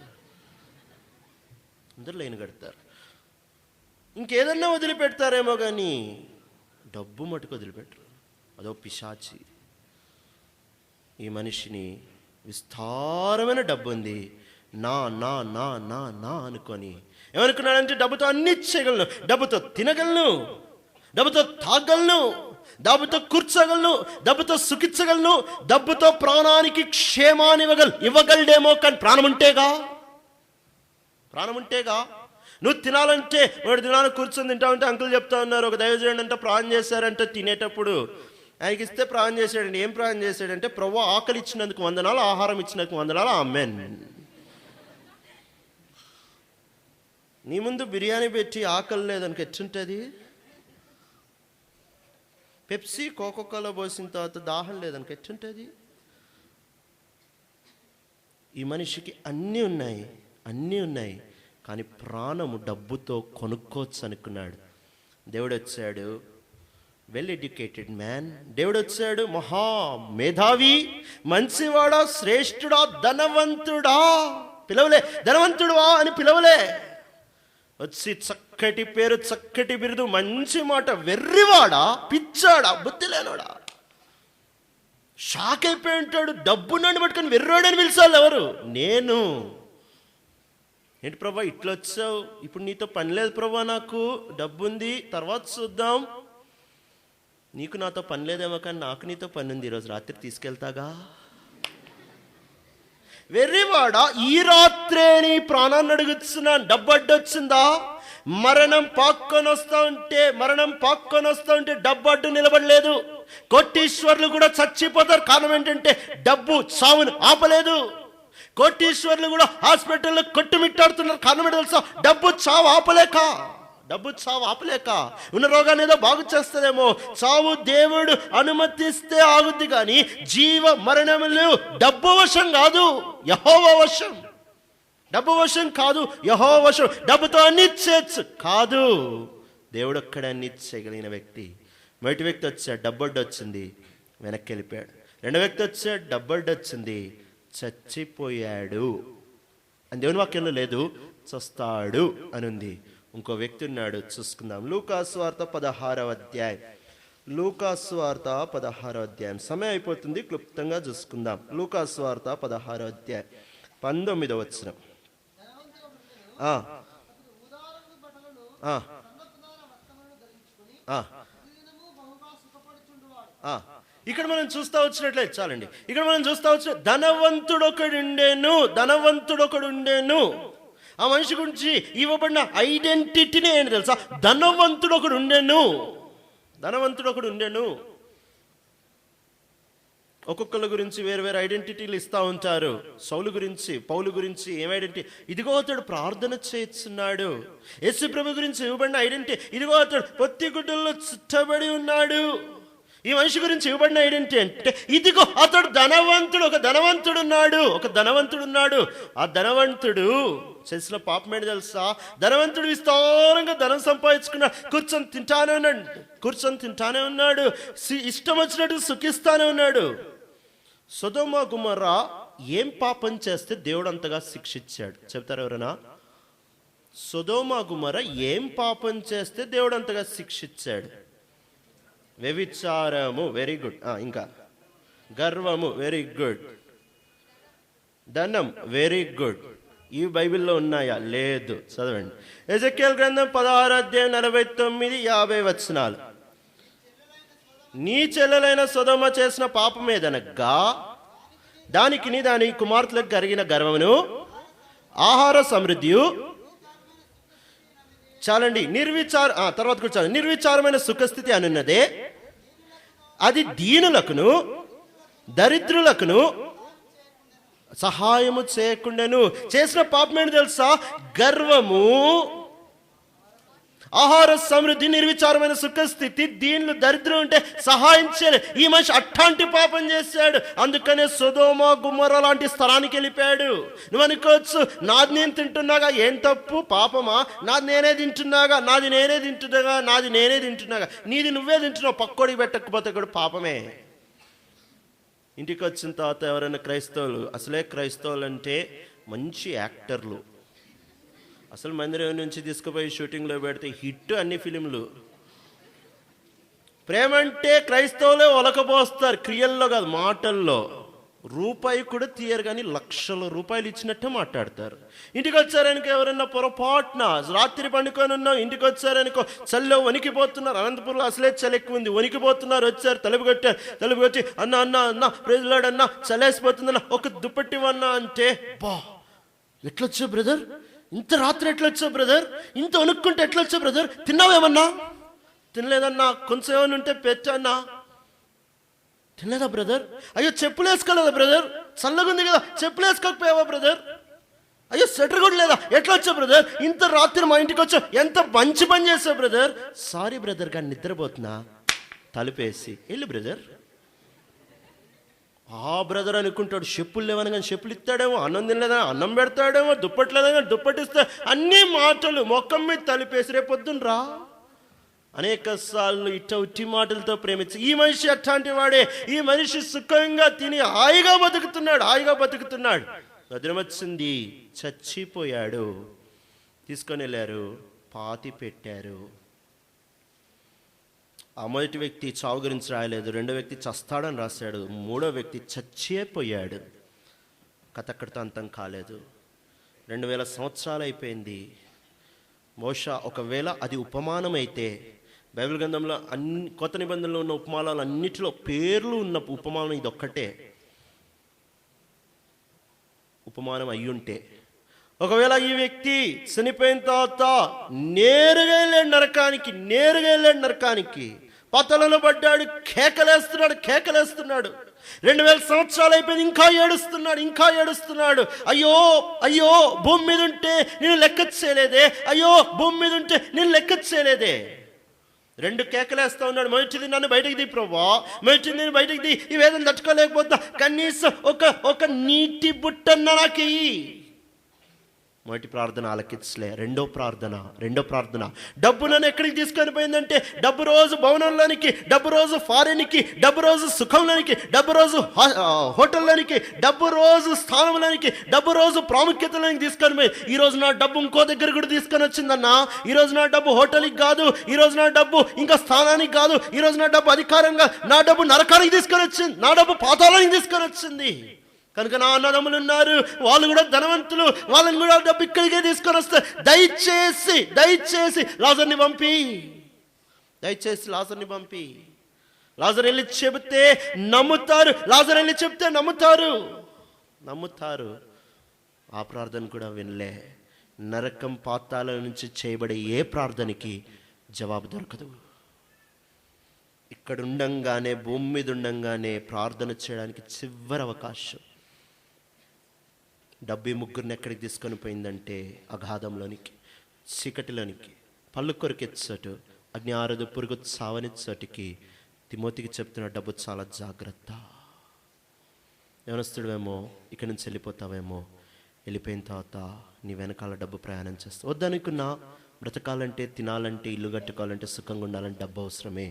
ఇంకేదన్నా వదిలిపెడతారేమో కానీ డబ్బు మటుకు వదిలిపెట్టరు. అదో పిశాచి. ఈ మనిషిని విస్తారమైన డబ్బు ఉంది, నా నా నా నా నా అనుకొని ఏమనుకున్నాడంటే డబ్బుతో అన్ని చేయగలను, డబ్బుతో తినగలను, డబ్బుతో తాగలను, డబ్బుతో కూర్చోగలను, డబ్బుతో సుఖించగలను, డబ్బుతో ప్రాణానికి క్షేమాన్ని ఇవ్వగలడేమో. కానీ ప్రాణం ఉంటేగా నువ్వు తినాలంటే వాడు దినాలు కూర్చొని తింటామంటే అంకుల్ చెప్తా ఉన్నారు, ఒక దైవజనుడు అంటే ప్రాణం చేశారంటే తినేటప్పుడు ఆయనకి ఇస్తే ప్రాణం చేశాడండి. ఏం ప్రాణం చేశాడంటే, ప్రభువా ఆకలి ఇచ్చినందుకు వందనాలు, ఆహారం ఇచ్చినందుకు వందనాలు, ఆమేన్. నీ ముందు బిర్యానీ పెట్టి ఆకలి లేదనుకు ఎట్టుంటుంది? పెప్సీ కోకోకోలా పోసిన తర్వాత దాహం లేదనుకు ఎట్టుంటుంది? ఈ మనిషికి అన్నీ ఉన్నాయి, కానీ ప్రాణము డబ్బుతో కొనుక్కోవచ్చు అనుకున్నాడు. దేవుడు వచ్చాడు, వెల్ ఎడ్యుకేటెడ్ మ్యాన్. దేవుడు వచ్చాడు, మహా మేధావి, మంచివాడా, శ్రేష్ఠుడా, ధనవంతుడా, పిలవలే. ధనవంతుడువా అని పిలవలే. వచ్చి చక్కటి పేరు, చక్కటి బిరుదు, మంచి మాట. వెర్రివాడా, పిచ్చాడా, బుద్ధి లేనోడా, షాక్ అయిపోయి ఉంటాడు. డబ్బు నన్ను పట్టుకొని వెర్రోడని పిలిచాలి ఎవరు? నేను. ఏంటి ప్రభా ఇట్లా వచ్చావు? ఇప్పుడు నీతో పని లేదు ప్రభా, నాకు డబ్బు ఉంది, తర్వాత చూద్దాం. నీకు నాతో పని లేదేమో, కానీ నాకు నీతో పని ఉంది, ఈరోజు రాత్రి తీసుకెళ్తాగా. వెర్రివాడా, ఈ రాత్రే నీ ప్రాణాన్ని అడుగుతున్నా, డబ్బు అడ్డొచ్చిందా? మరణం పాక్కొని వస్తా ఉంటే డబ్బు అడ్డు నిలబడలేదు. కోటీశ్వర్లు కూడా చచ్చిపోతారు. కారణం ఏంటంటే డబ్బు చావును ఆపలేదు. కోటీశ్వర్లు కూడా హాస్పిటల్లో కొట్టుమిట్టాడుతున్నారు. కారణం ఏంటో తెలుసా? డబ్బు చావు ఆపలేక. ఉన్న రోగాన్ని ఏదో బాగు చేస్తుందేమో. చావు దేవుడు అనుమతిస్తే ఆగుద్ది, కానీ జీవ మరణములు డబ్బు వశం కాదు, యెహోవా వశం. డబ్బు వశం కాదు, యెహోవా వశం. డబ్బుతో అన్ని చేయొచ్చు కాదు, దేవుడు ఒక్కడే అన్ని చేయగలిగిన వ్యక్తి. మొదటి వ్యక్తి వచ్చాడు, డబ్బడ్డు వచ్చింది, వెనక్కి వెళ్ళిపోయాడు. రెండో వ్యక్తి వచ్చాడు, డబ్బడ్డు వచ్చింది, చచ్చిపోయాడు అని దేవుని వాక్యంలో లేదు, చస్తాడు అని ఉంది. ఇంకో వ్యక్తి ఉన్నాడు, చూసుకుందాం. లూకాసు వార్త 16వ అధ్యాయం. సమయం అయిపోతుంది, క్లుప్తంగా చూసుకుందాం. లూకాసు వార్త 16వ అధ్యాయం 19వ వచనం. ఇక్కడ మనం చూస్తా వచ్చినట్లయితే చాలండి. ఇక్కడ మనం చూస్తా వచ్చిన ధనవంతుడు ఒకడు ఉండేను. ఆ మనిషి గురించి ఇవ్వబడిన ఐడెంటిటీనే ఏంటి తెలుసా? ధనవంతుడు ఒకడు ఉండేను. ఒక్కొక్కళ్ళ గురించి వేరు వేరు ఐడెంటిటీలు ఇస్తూ ఉంటారు. సౌలు గురించి, పౌలు గురించి ఏం ఐడెంటిటీ? ఇదిగో అతడు ప్రార్థన చేస్తున్నాడు. యేసు ప్రభు గురించి ఇవ్వబడిన ఐడెంటిటీ, ఇదిగో అతడు పొత్తి గుడ్డల్లో చుట్టబడి ఉన్నాడు. ఈ మనిషి గురించి ఇవ్వబడిన ఐడెంటిటీ అంటే, ఇదిగో అతడు ధనవంతుడు. ఒక ధనవంతుడు ఉన్నాడు. ఆ ధనవంతుడు చేసిన పాపం ఏంటి తెలుసా? ధనవంతుడు విస్తారంగా ధనం సంపాదించుకున్నాడు, కూర్చొని తింటానే ఉన్నాడు, ఇష్టం వచ్చినట్టు సుఖిస్తానే ఉన్నాడు. సొదొమ గొమొర్రా ఏం పాపం చేస్తే దేవుడు అంతగా శిక్షించాడు చెప్తారు ఎవరైనా? సొదొమ గొమొర్రా ఏం పాపం చేస్తే దేవుడు అంతగా శిక్షించాడు? వ్యభిచారము, వెరీ గుడ్. ఇంకా గర్వము, వెరీ గుడ్. ధనం, వెరీ గుడ్. ఇవి బైబిల్లో ఉన్నాయా? లేదు. చదవండి. ఎజెకియల్ గ్రంథం 16వ అధ్యాయం 49-50 వచనాలు. నీ చెల్లెలైన సొదొమ చేసిన పాపం ఏదనగా దానికి దాని కుమార్తెలకు కలిగిన గర్వమును, ఆహార సమృద్ధియు, చాలండి, తర్వాత కూర్చోండి. నిర్విచారమైన సుఖస్థితి అనున్నదే, అది దీనులకును దరిద్రులకును సహాయము చేయకుండాను. చేసిన పాపం ఏంటి తెలుసా? గర్వము, ఆహార సమృద్ధి, నిర్విచారమైన సుఖస్థితి, దీనిలో దరిద్రం ఉంటే సహాయం చేయలేదు. ఈ మనిషి అట్లాంటి పాపం చేశాడు. అందుకనే సొదొమ గొమొర్రా లాంటి స్థలానికి వెళ్ళిపోయాడు. నువ్వు అనుకోవచ్చు, నాది నేను తింటున్నాగా ఏం తప్పు, పాపమా? నాది నేనే తింటున్నాగా, నాది నేనే తింటున్నాగా. నీది నువ్వే తింటున్నావు, పక్కోడికి పెట్టకపోతే కూడా పాపమే. ఇంటికి వచ్చిన తర్వాత ఎవరైనా క్రైస్తవులు, అసలే క్రైస్తవులు అంటే మంచి యాక్టర్లు, అసలు మందిరం నుంచి తీసుకుపోయి షూటింగ్లో పెడితే హిట్ అన్ని ఫిలింలు. ప్రేమ అంటే క్రైస్తవులే ఒలకపోస్తారు, క్రియల్లో కాదు, మాటల్లో. రూపాయి కూడా తీయరు, కానీ లక్షల రూపాయలు ఇచ్చినట్టే మాట్లాడతారు. ఇంటికి వచ్చారనుకో ఎవరన్నా పొరపాటున రాత్రి పండుకొని ఉన్నాం, ఇంటికి వచ్చారనుకో చల్లో వణికిపోతున్నారు. అనంతపురంలో అసలే చలి ఎక్కువ ఉంది, వణికిపోతున్నారు. వచ్చారు, తలుపు కొట్టారు, తలుపు కొట్టి అన్న అన్న అన్న ప్రెజలాడు అన్న చలేసిపోతుందన్న, ఒక దుప్పటి అన్నా అంటే, బా ఎట్లొచ్చావు బ్రదర్, ఇంత రాత్రి ఎట్లొచ్చావు బ్రదర్, ఇంత వణుక్కుంటే ఎట్లొచ్చావు బ్రదర్, తిన్నావేమన్నా? తినలేదన్నా, కొంచెం ఏమన్నా ఉంటే పెట్టన్నా. తినలేదా బ్రదర్? అయ్యో చెప్పులు వేసుకోలేదా బ్రదర్, చల్లగుంది కదా చెప్పులు వేసుకోకపోయావా బ్రదర్? అయ్యో స్వెటర్ కూడా లేదా, ఎట్లా వచ్చావు బ్రదర్, ఇంత రాత్రి మా ఇంటికి వచ్చావు, ఎంత మంచి పని చేసావు బ్రదర్. సారీ బ్రదర్, కానీ నిద్రపోతున్నా, తలుపేసి వెళ్ళు బ్రదర్. ఆ బ్రదర్ అనుకుంటాడు, చెప్పులు లేవని కానీ చెప్పులు ఇస్తాడేమో, అన్నం తినలేదని అన్నం పెడతాడేమో, దుప్పట్లేదని కానీ దుప్పటిస్తా, అన్ని మాటలు మొక్కం మీద తలుపేసి రేపొద్దున రా. అనేక సార్లు ఇట్ట ఉట్టి మాటలతో ప్రేమించి, ఈ మనిషి అట్లాంటి వాడే, ఈ మనిషి సుఖంగా తిని హాయిగా బతుకుతున్నాడు. వదినం వచ్చింది, చచ్చిపోయాడు, తీసుకొని వెళ్ళారు, పాతి పెట్టారు. ఆ మొదటి వ్యక్తి చావు గురించి రాయలేదు, రెండో వ్యక్తి చస్తాడని రాశాడు, మూడో వ్యక్తి చచ్చిపోయాడు. కథ అక్కడితో అంతం కాలేదు. 2000 సంవత్సరాలు అయిపోయింది. బహుశా ఒకవేళ అది ఉపమానం అయితే, బైబిల్ గ్రంథంలో కొత్త నిబంధనలో ఉన్న ఉపమానాలు అన్నిటిలో పేర్లు ఉన్న ఉపమానం ఇది ఒక్కటే ఉపమానం అయ్యుంటే, ఒకవేళ ఈ వ్యక్తి చనిపోయిన తర్వాత నేరుగా వెళ్ళాడు నరకానికి, పతలలో పడ్డాడు, కేకలేస్తున్నాడు. 2000 సంవత్సరాలు అయిపోయింది, ఇంకా ఏడుస్తున్నాడు. అయ్యో భూమి మీద ఉంటే నేను లెక్క చేయలేదే. 2 కేకలేస్తా ఉన్నాడు. మొదటిది, నన్ను బయటకు తీ ప్రభువా, మొదటిది బయటకు తీ, ఈ వేదన తట్టుకోలేకపోతా, కనీసం ఒక నీటి బుట్టన్న నాకు ఇయ్యి. మొదటి ప్రార్థన ఆలకించలే. రెండో ప్రార్థన డబ్బు నన్ను ఎక్కడికి తీసుకొని పోయిందంటే, డబ్బు రోజు భవనంలోనికి, డబ్బు రోజు ఫారెన్కి, డబ్బు రోజు సుఖంలోనికి, డబ్బు రోజు హోటల్లోనికి, డబ్బు రోజు స్థానంలోనికి, డబ్బు రోజు ప్రాముఖ్యతలోనికి తీసుకొని పోయి, ఈ రోజు నా డబ్బు ఇంకో దగ్గర కూడా తీసుకొని వచ్చిందన్నా. ఈ రోజు నా డబ్బు హోటల్కి కాదు, ఈ రోజు నా డబ్బు ఇంకా స్థానానికి కాదు, ఈ రోజు నా డబ్బు అధికారంగా, నా డబ్బు నరకానికి తీసుకొని వచ్చింది, నా డబ్బు పాతాళానికి తీసుకొని వచ్చింది. కనుక నా అన్నదమ్ములు ఉన్నారు, వాళ్ళు కూడా ధనవంతులు, వాళ్ళని కూడా డబ్బు ఇక్కడికే తీసుకొని వస్తారు. దయచేసి లాజర్ని పంపి. లాజర్ వెళ్ళి చెబితే నమ్ముతారు. ఆ ప్రార్థన కూడా వినలే. నరకం పాతాళం నుంచి చేయబడే ఏ ప్రార్థనకి జవాబు దొరకదు. ఇక్కడ ఉండంగానే, భూమి మీద ఉండంగానే ప్రార్థన చేయడానికి చివరి అవకాశం. డబ్బు ముగ్గురిని ఎక్కడికి తీసుకొని పోయిందంటే, అగాధంలోనికి, చీకటిలోనికి, పళ్ళు కొరికెచ్చటు, అగ్ని ఆరదు, పురుగు చావనిచ్చటికి. తిమోతికి చెప్తున్న, డబ్బు చాలా జాగ్రత్త. యవనస్తుడివేమో, ఇక్కడి నుంచి వెళ్ళిపోతావేమో, వెళ్ళిపోయిన తర్వాత నీ వెనకాల డబ్బు ప్రయాణం చేస్తావు. వద్దనుకున్నా, బ్రతకాలంటే, తినాలంటే, ఇల్లు కట్టుకోవాలంటే, సుఖంగా ఉండాలంటే డబ్బు అవసరమే.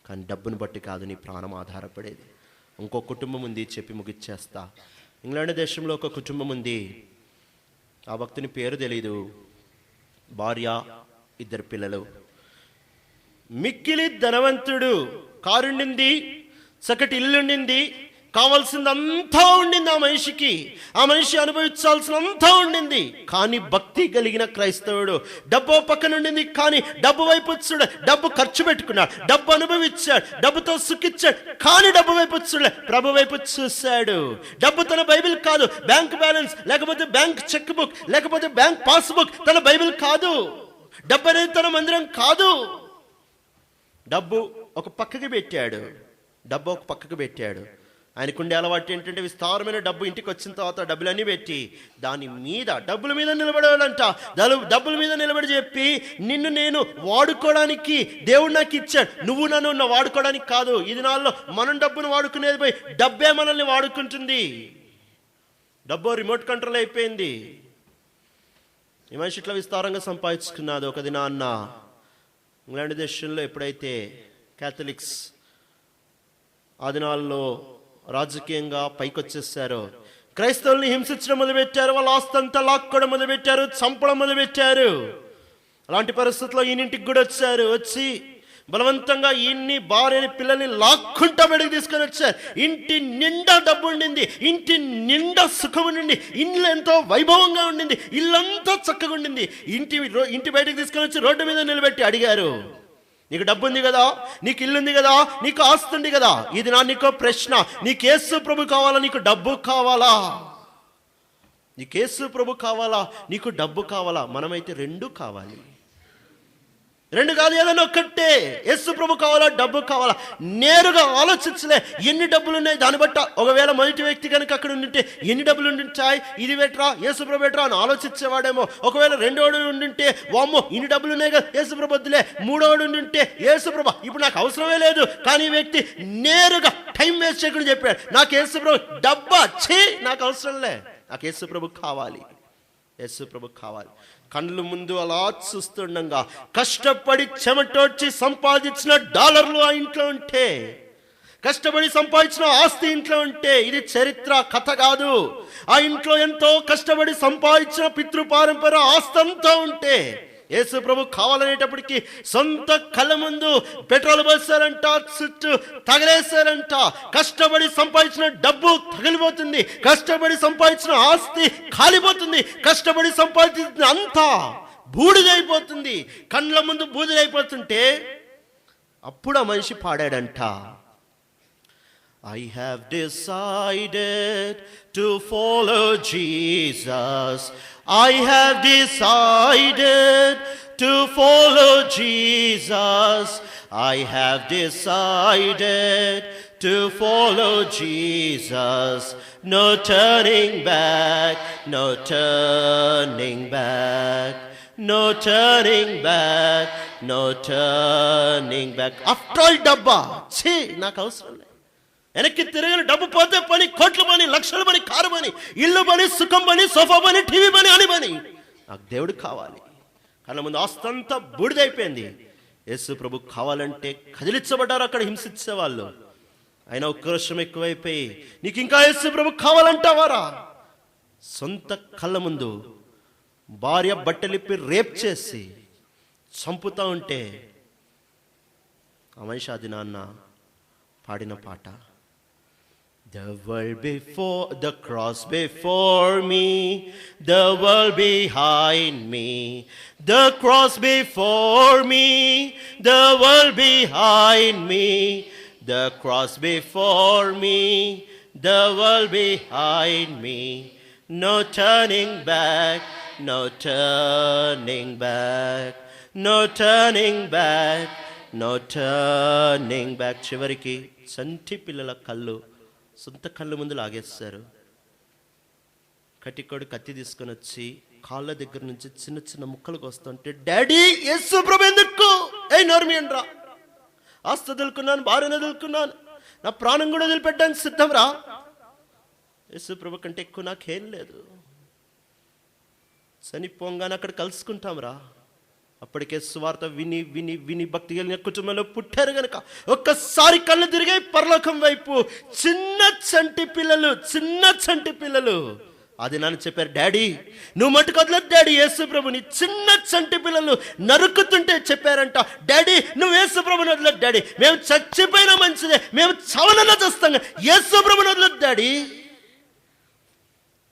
కానీ డబ్బును బట్టి కాదు నీ ప్రాణం ఆధారపడేది. ఇంకో కుటుంబం ఉంది, చెప్పి ముగిచ్చేస్తా. ఇంగ్లాండ్ దేశంలో ఒక కుటుంబం ఉంది. ఆ భక్తుని పేరు తెలీదు. భార్య, 2 పిల్లలు. మిక్కిలి ధనవంతుడు. కారుండింది, చక్కటి ఇల్లుండింది, కావాల్సిందంతా ఉండింది ఆ మనిషి అనుభవించాల్సినంతా ఉండింది. కానీ భక్తి కలిగిన క్రైస్తవుడు. డబ్బు పక్కన ఉండింది, కానీ డబ్బు వైపు చూడ, డబ్బు ఖర్చు పెట్టుకున్నాడు, డబ్బు అనుభవించాడు, డబ్బుతో సుఖించాడు, కానీ డబ్బు వైపు చూడ, ప్రభు వైపు చూశాడు. డబ్బు తన బైబిల్ కాదు, బ్యాంక్ బ్యాలెన్స్, లేకపోతే బ్యాంక్ చెక్ బుక్, లేకపోతే బ్యాంక్ పాస్బుక్ తన బైబిల్ కాదు. డబ్బు అనేది తన మందిరం కాదు. డబ్బు ఒక పక్కకి పెట్టాడు. ఆయనకుండే అలవాటు ఏంటంటే, విస్తారమైన డబ్బు ఇంటికి వచ్చిన తర్వాత డబ్బులన్నీ పెట్టి డబ్బుల మీద నిలబడాలంట. డబ్బుల మీద నిలబడి చెప్పి, నిన్ను నేను వాడుకోవడానికి దేవుడు నాకు ఇచ్చాడు, నువ్వు నన్ను వాడుకోవడానికి కాదు. ఇది నాలో మనం డబ్బును వాడుకునేది పోయి డబ్బే మనల్ని వాడుకుంటుంది. డబ్బు రిమోట్ కంట్రోల్ అయిపోయింది. ఈ మనిషి ఇట్లా విస్తారంగా సంపాదించుకున్నది. ఒక దినాన్న ఇంగ్లాండ్ దేశంలో ఎప్పుడైతే క్యాథలిక్స్ ఆ దినాల్లో రాజకీయంగా పైకొచ్చేసారో, క్రైస్తవుల్ని హింసించడం మొదలుపెట్టారు, వాళ్ళ ఆస్తంతా లాక్కోవడం మొదలుపెట్టారు, చంపడం మొదలుపెట్టారు. అలాంటి పరిస్థితుల్లో ఈయనింటికి కూడా వచ్చి బలవంతంగా ఇన్ని భార్యని పిల్లల్ని లాక్కుంటా బయటకు తీసుకొని వచ్చారు. ఇంటి నిండా డబ్బు ఉండింది, ఇంటి నిండా సుఖం ఉండింది, ఇల్లు ఎంతో వైభవంగా ఉండింది, ఇల్లంతా చక్కగా ఉండింది. ఇంటి బయటకు తీసుకొని వచ్చి రోడ్డు మీద నిలబెట్టి అడిగారు, నీకు డబ్బు ఉంది కదా, నీకు ఇల్లు ఉంది కదా, నీకు ఆస్తి ఉంది కదా, ఇది నీకో ప్రశ్న, నీకు యేసు ప్రభు కావాలా, నీకు డబ్బు కావాలా? నీకు యేసు ప్రభు కావాలా, నీకు డబ్బు కావాలా? మనమైతే రెండు కావాలి. రెండు కాదు, ఏదైనా ఒక్కటే. యేసు ప్రభు కావాలా, డబ్బు కావాలా? నేరుగా ఆలోచించలే. ఎన్ని డబ్బులు ఉన్నాయి దాన్ని బట్ట. ఒకవేళ మొదటి వ్యక్తి కనుక అక్కడ ఉండింటే ఎన్ని డబ్బులు ఉండించాయి, ఇది పెట్టరా యేసు ప్రభు పెట్టరా అని ఆలోచించేవాడేమో. ఒకవేళ రెండోడు ఉండింటే వామ్మో ఇన్ని డబ్బులు ఉన్నాయి కదా యేసు ప్రభు వద్దులే. మూడోడు ఉండింటే యేసు ప్రభు ఇప్పుడు నాకు అవసరమే లేదు. కానీ ఈ వ్యక్తి నేరుగా టైం వేస్ట్ చేయకుండా చెప్పాడు, నాకు యేసు ప్రభు డబ్బా ఛీ నాకు అవసరంలే, నాకు యేసు ప్రభు కావాలి, యేసు ప్రభు కావాలి. కళ్ళు ముందు అలా చూస్తుండగా కష్టపడి చెమటోడ్చి సంపాదించిన డాలర్లు ఆ ఇంట్లో ఉంటే, కష్టపడి సంపాదించిన ఆస్తి ఇంట్లో ఉంటే, ఇది చరిత్ర కథ కాదు. ఆ ఇంట్లో ఎంతో కష్టపడి సంపాదించిన పితృపారంపర ఆస్తి అంతా ఉంటే యేసు ప్రభు కావాలనేటప్పటికి సొంత కళ్ళ ముందు పెట్రోల్ పోసారంట, చుట్టూ తగలేశారంట. కష్టపడి సంపాదించిన డబ్బు తగిలిపోతుంది, కష్టపడి సంపాదించిన ఆస్తి కాలిపోతుంది, కష్టపడి సంపాదించిన అంతా బూడిదైపోతుంది. కళ్ళ ముందు బూడిదైపోతుంటే అప్పుడు ఆ మనిషి పాడాడంట, I have decided to follow Jesus. I have decided to follow Jesus. I have decided to follow Jesus. No turning back, no turning back. No turning back, no turning back. After all డబ్బా ఛీ నాకు అవసరం లేదు. వెనక్కి తిరగని డబ్బు పోతే పని, కోట్ల పని, లక్షల పని, కారు పని, ఇల్లు పని, సుఖం పని, సోఫా పని, టీవీ పని, అని పని, నాకు దేవుడు కావాలి. కళ్ళ ముందు ఆస్తంతా బూడిదైపోయింది. యేసు ప్రభు కావాలంటే కదిలించబడ్డారు అక్కడ హింసించే వాళ్ళు. అయినా ఉక్రోషం ఎక్కువైపోయి నీకు ఇంకా యేసు ప్రభు కావాలంటావారా? సొంత కళ్ళ ముందు భార్య బట్టలిప్పి రేప్ చేసి చంపుతా ఉంటే ఆ మనిషి అది నాన్న పాడిన పాట, The world before, the cross before me, the world behind me, the cross before me, the world behind me, the cross before me, the world behind me, no turning back, no turning back, no turning back, no turning back. చివరికి సంటి పిల్లల కళ్ళు సొంత కళ్ళు ముందు లాగేస్తారు. కటికోడు కత్తి తీసుకొని వచ్చి కాళ్ళ దగ్గర నుంచి చిన్న చిన్న ముక్కలకు వస్తుంటే, డాడీ యేసు ప్రభు ఎందుకు ఏ నోర్మి అండ్రా, ఆస్తి వదులుకున్నాను, భార్యను వదులుకున్నాను, నా ప్రాణం కూడా వదిలిపెట్టడానికి సిద్ధం రా, యేసు ప్రభు కంటే ఎక్కువ నాకేం లేదు, చనిపోగానే అక్కడ కలుసుకుంటాం రా. అప్పటికే సువార్త విని విని విని భక్తి కలిగిన కుటుంబంలో పుట్టారు గనక ఒక్కసారి కళ్ళు తిరిగాయి పరలోకం వైపు. చిన్న చంటి పిల్లలు అది నన్ను చెప్పారు, డాడీ నువ్వు మట్టుకు వదలదు డాడీ యేసు ప్రభుని. చిన్న చంటి పిల్లలు నరుకుతుంటే చెప్పారంట, డాడీ నువ్వు యేసు ప్రభుని వదలదు డాడీ, మేము చచ్చిపోయినా మంచిదే, మేము చవనన్నా చేస్తాం, యేసు ప్రభుని వదలదు డాడీ.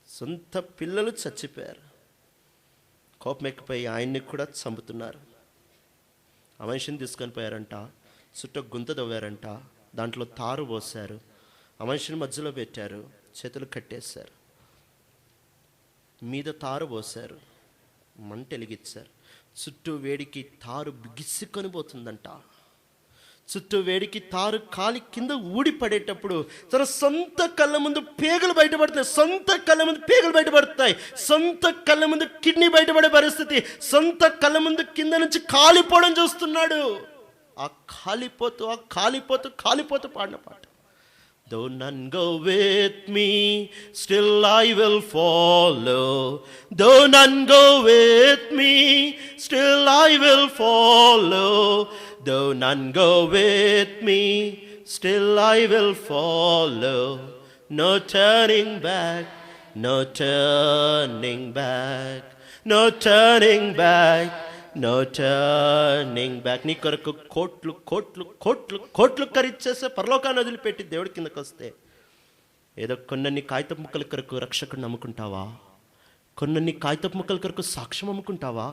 సొంత పిల్లలు చచ్చిపోయారు. కోపం ఎక్కిపోయి ఆయన్ని కూడా చంపుతున్నారు. ఆ మనిషిని తీసుకొని పోయారంట, చుట్టూ గుంత దవ్వారంట, దాంట్లో తారు పోసారు, ఆ మనిషిని మధ్యలో పెట్టారు, చేతులు కట్టేశారు, మీద తారు పోసారు, మంట వెలిగించారు. చుట్టూ వేడికి తారు బిగిసుకొని పోతుందంట. చుట్టూ వేడికి తారు కాలి కింద ఊడి పడేటప్పుడు తన సొంత కళ్ళ ముందు పేగులు బయటపడుతున్నాయి, సొంత కళ్ళ ముందు పేగులు బయటపడుతాయి, సొంత కళ్ళ ముందు కిడ్నీ బయటపడే పరిస్థితి, సొంత కళ్ళ ముందు కింద నుంచి కాలిపోవడం చూస్తున్నాడు. ఆ కాలిపోతూ పాడిన పాట, Though none go with me, still I will follow. Though none go with me, still I will follow. Though none go with me, still I will follow. No turning back, no turning back, no turning back, no turning back. నీ కొరకు కోట్లు కోట్లు కోట్లు కోట్లు ఖరీచేసే పరలోకాన్ని వదిలిపెట్టి దేవుడి కిందకు వస్తే ఏదో కొన్ని కాగితపు ముక్కల కొరకు రక్షకుడిని నమ్ముకుంటావా? కొన్ని కాగితపు ముక్కల కొరకు సాక్ష్యం అమ్ముకుంటావా?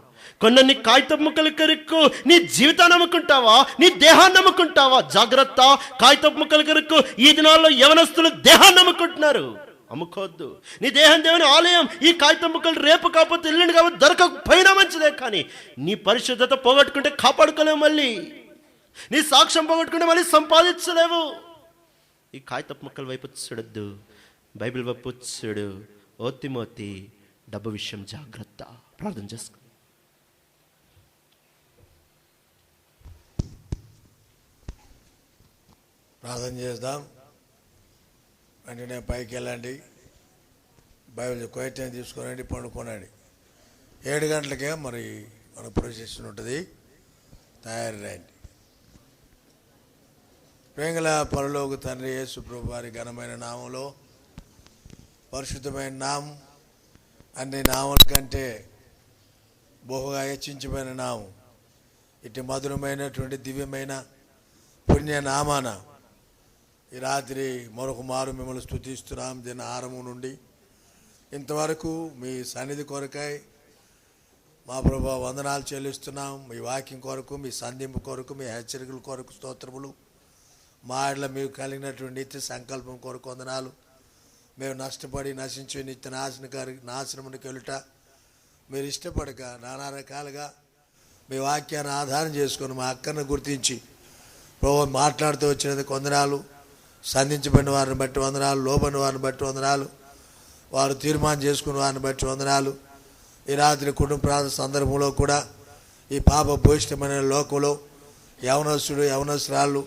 కొన్ని కాగితపు ముక్కల కొరకు నీ జీవితాన్ని అమ్ముకుంటావా? నీ దేహాన్ని అమ్ముకుంటావా? జాగ్రత్త. కాగితపు ముక్కల కొరకు ఈ దినాల్లో యవనస్తులు దేహాన్ని అమ్ముకుంటున్నారు. అమ్ముకోవద్దు. నీ దేహం దేవుని ఆలయం. ఈ కాగితం ముక్కలు రేపు కాకపోతే ఎల్లుండి కాబట్టి దొరకకపోయినా మంచిదే, కానీ నీ పరిశుద్ధత పోగొట్టుకుంటే కాపాడుకోలేవు. మళ్ళీ నీ సాక్ష్యం పోగొట్టుకుంటే మళ్ళీ సంపాదించలేవు. ఈ కాగితపు ముక్కల వైపు చూడొద్దు, బైబిల్ వైపు చూడు. ఓ తిమోతి, డబ్బు విషయం జాగ్రత్త. ప్రార్థన చేసుకో. ప్రార్థన చేద్దాం. వెంటనే పైకి వెళ్ళండి, బైబిల్ క్వైట్ తీసుకోనండి, పండుకోనండి. 7 గంటలకే మరి మన ప్రొసెషన్ ఉంటుంది. తయారు రండి. ప్రేంగల పరలోక తండ్రి యేసు ప్రభు వారి ఘనమైన నామంలో, పరిశుద్ధమైన నామం, అన్ని నామల కంటే బహుగా హెచ్చించబడిన నామం, ఇటు మధురమైనటువంటి దివ్యమైన పుణ్య నామాన ఈ రాత్రి మరొక మారు మిమ్మల్ని స్తుతిస్తున్నాం. దిన ఆరంభం నుండి ఇంతవరకు మీ సన్నిధి కొరకై మా ప్రభువా వందనాలు చెల్లిస్తున్నాం. మీ వాక్యం కొరకు, మీ సంధింపు కొరకు, మీ హెచ్చరికల కొరకు స్తోత్రములు. మా ఇళ్ళ మీకు కలిగినటువంటి నిత్య సంకల్పం కొరకు వందనాలు. మేము నష్టపడి నశించే నిత్య నాశనమునికి వెళ్ళుట మీరు ఇష్టపడక నానా రకాలుగా మీ వాక్యాన్ని ఆధారం చేసుకొని మా అక్కను గుర్తించి ప్రభు మాట్లాడుతూ వచ్చినందుకు వందనాలు. సంధించబడిన వారిని బట్టి వందనాలు, లోబడిన వారిని బట్టి వందనాలు, వారు తీర్మానం చేసుకున్న వారిని బట్టి వందనాలు. ఈ రాత్రి కుటుంబ ప్రాంత సందర్భంలో కూడా ఈ పాప భూయిష్టమైన లోకంలో యవనస్తుడు యవనస్తురాళ్ళు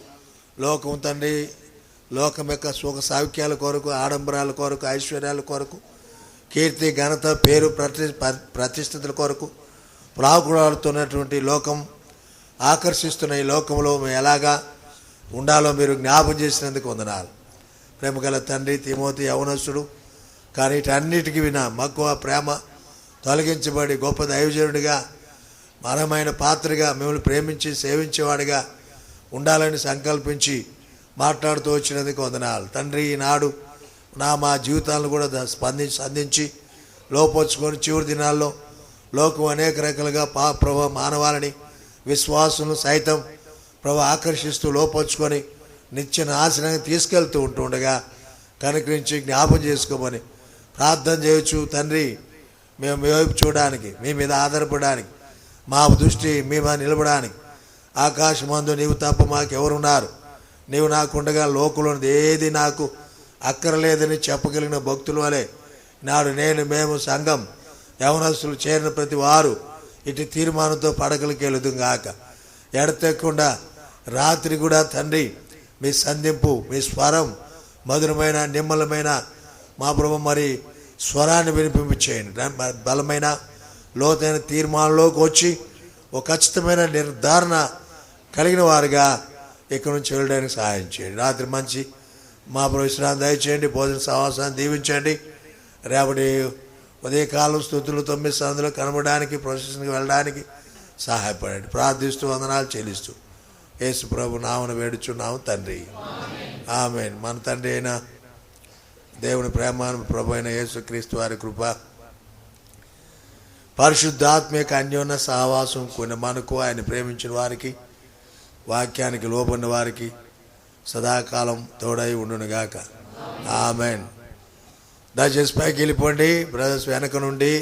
లోకం తండ్రి, లోకం యొక్క సుఖ సౌఖ్యాల కొరకు, ఆడంబరాల కొరకు, ఐశ్వర్యాల కొరకు, కీర్తి ఘనత పేరు ప్రతిష్టతల కొరకు ప్రాకులాడుతున్నటువంటి లోకం, ఆకర్షిస్తున్న ఈ లోకంలో మేము ఎలాగా ఉండాలో మీరు జ్ఞాపం చేసినందుకు వందనాలు. ప్రేమ గల తండ్రి, తిమోతి యవనస్తుడు, కానీ వీటన్నిటికీ వినా మక్కువ ప్రేమ తొలగించబడి గొప్ప దైవజనుడిగా, మరమైన పాత్రగా, మిమ్మల్ని ప్రేమించి సేవించేవాడిగా ఉండాలని సంకల్పించి మాట్లాడుతూ వచ్చినందుకు వందనాలు తండ్రి. ఈనాడు మా జీవితాలను కూడా సంధించి లోపొచ్చుకొని చివరి దినాల్లో లోకం అనేక రకాలుగా ప్రభు మానవాళిని, విశ్వాసులను సైతం ప్రభు ఆకర్షిస్తూ లోపొచ్చుకొని నిత్య నాశనాన్ని తీసుకెళ్తూ ఉంటుండగా కనుకరించి జ్ఞాపం చేసుకోమని ప్రార్థన చేయొచ్చు తండ్రి. మేము మీ వైపు చూడడానికి, మీ మీద ఆధారపడడానికి, మా దృష్టి మీ మీద నిలబడడానికి, ఆకాశమందు నీవు తప్ప మాకెవరున్నారు, నీవు నాకుండగా లోకంలోనిది ఏది నాకు అక్కరలేదని చెప్పగలిగిన భక్తుల వలె నాడు మేము సంఘం యవనస్తులు చేరిన ప్రతి వారు ఇటు తీర్మానంతో పడకలకి వెళుదుగాక. ఎడతెక్కకుండా రాత్రి కూడా తండ్రి మీ సంధింపు, మీ స్వరం మధురమైన నిమ్మలమైన మా ప్రభు మరి స్వరాన్ని వినిపించేయండి. బలమైన లోతైన తీర్మానంలోకి వచ్చి ఒక ఖచ్చితమైన నిర్ధారణ కలిగిన వారుగా ఇక్కడి నుంచి వెళ్ళడానికి సహాయం చేయండి. రాత్రి మంచి మా ప్రభు విశ్రాంతి దయచేయండి, భోజన సహవాసాన్ని దీవించండి. రేపటి ఉదయకాలం స్తుతులు 9 సందులో కనబడడానికి, ప్రొసెషన్కి వెళ్ళడానికి సహాయపడండి. ప్రార్థిస్తూ వందనాలు చెల్లిస్తూ యేసు ప్రభు నామమున వేడుచున్నాము తండ్రి, ఆమేన్. మన తండ్రి అయిన దేవుని ప్రేమ, ప్రభు అయిన యేసుక్రీస్తు వారి కృప, పరిశుద్ధాత్మిక అన్యోన్య సహవాసం కొన్ని మనకు, ఆయన ప్రేమించిన వారికి, వాక్యానికి లోబడిన వారికి సదాకాలం తోడై ఉండునుగాక. ఆమేన్. దయచేసి పైకి వెళ్ళిపోండి బ్రదర్స్, వెనక నుండి.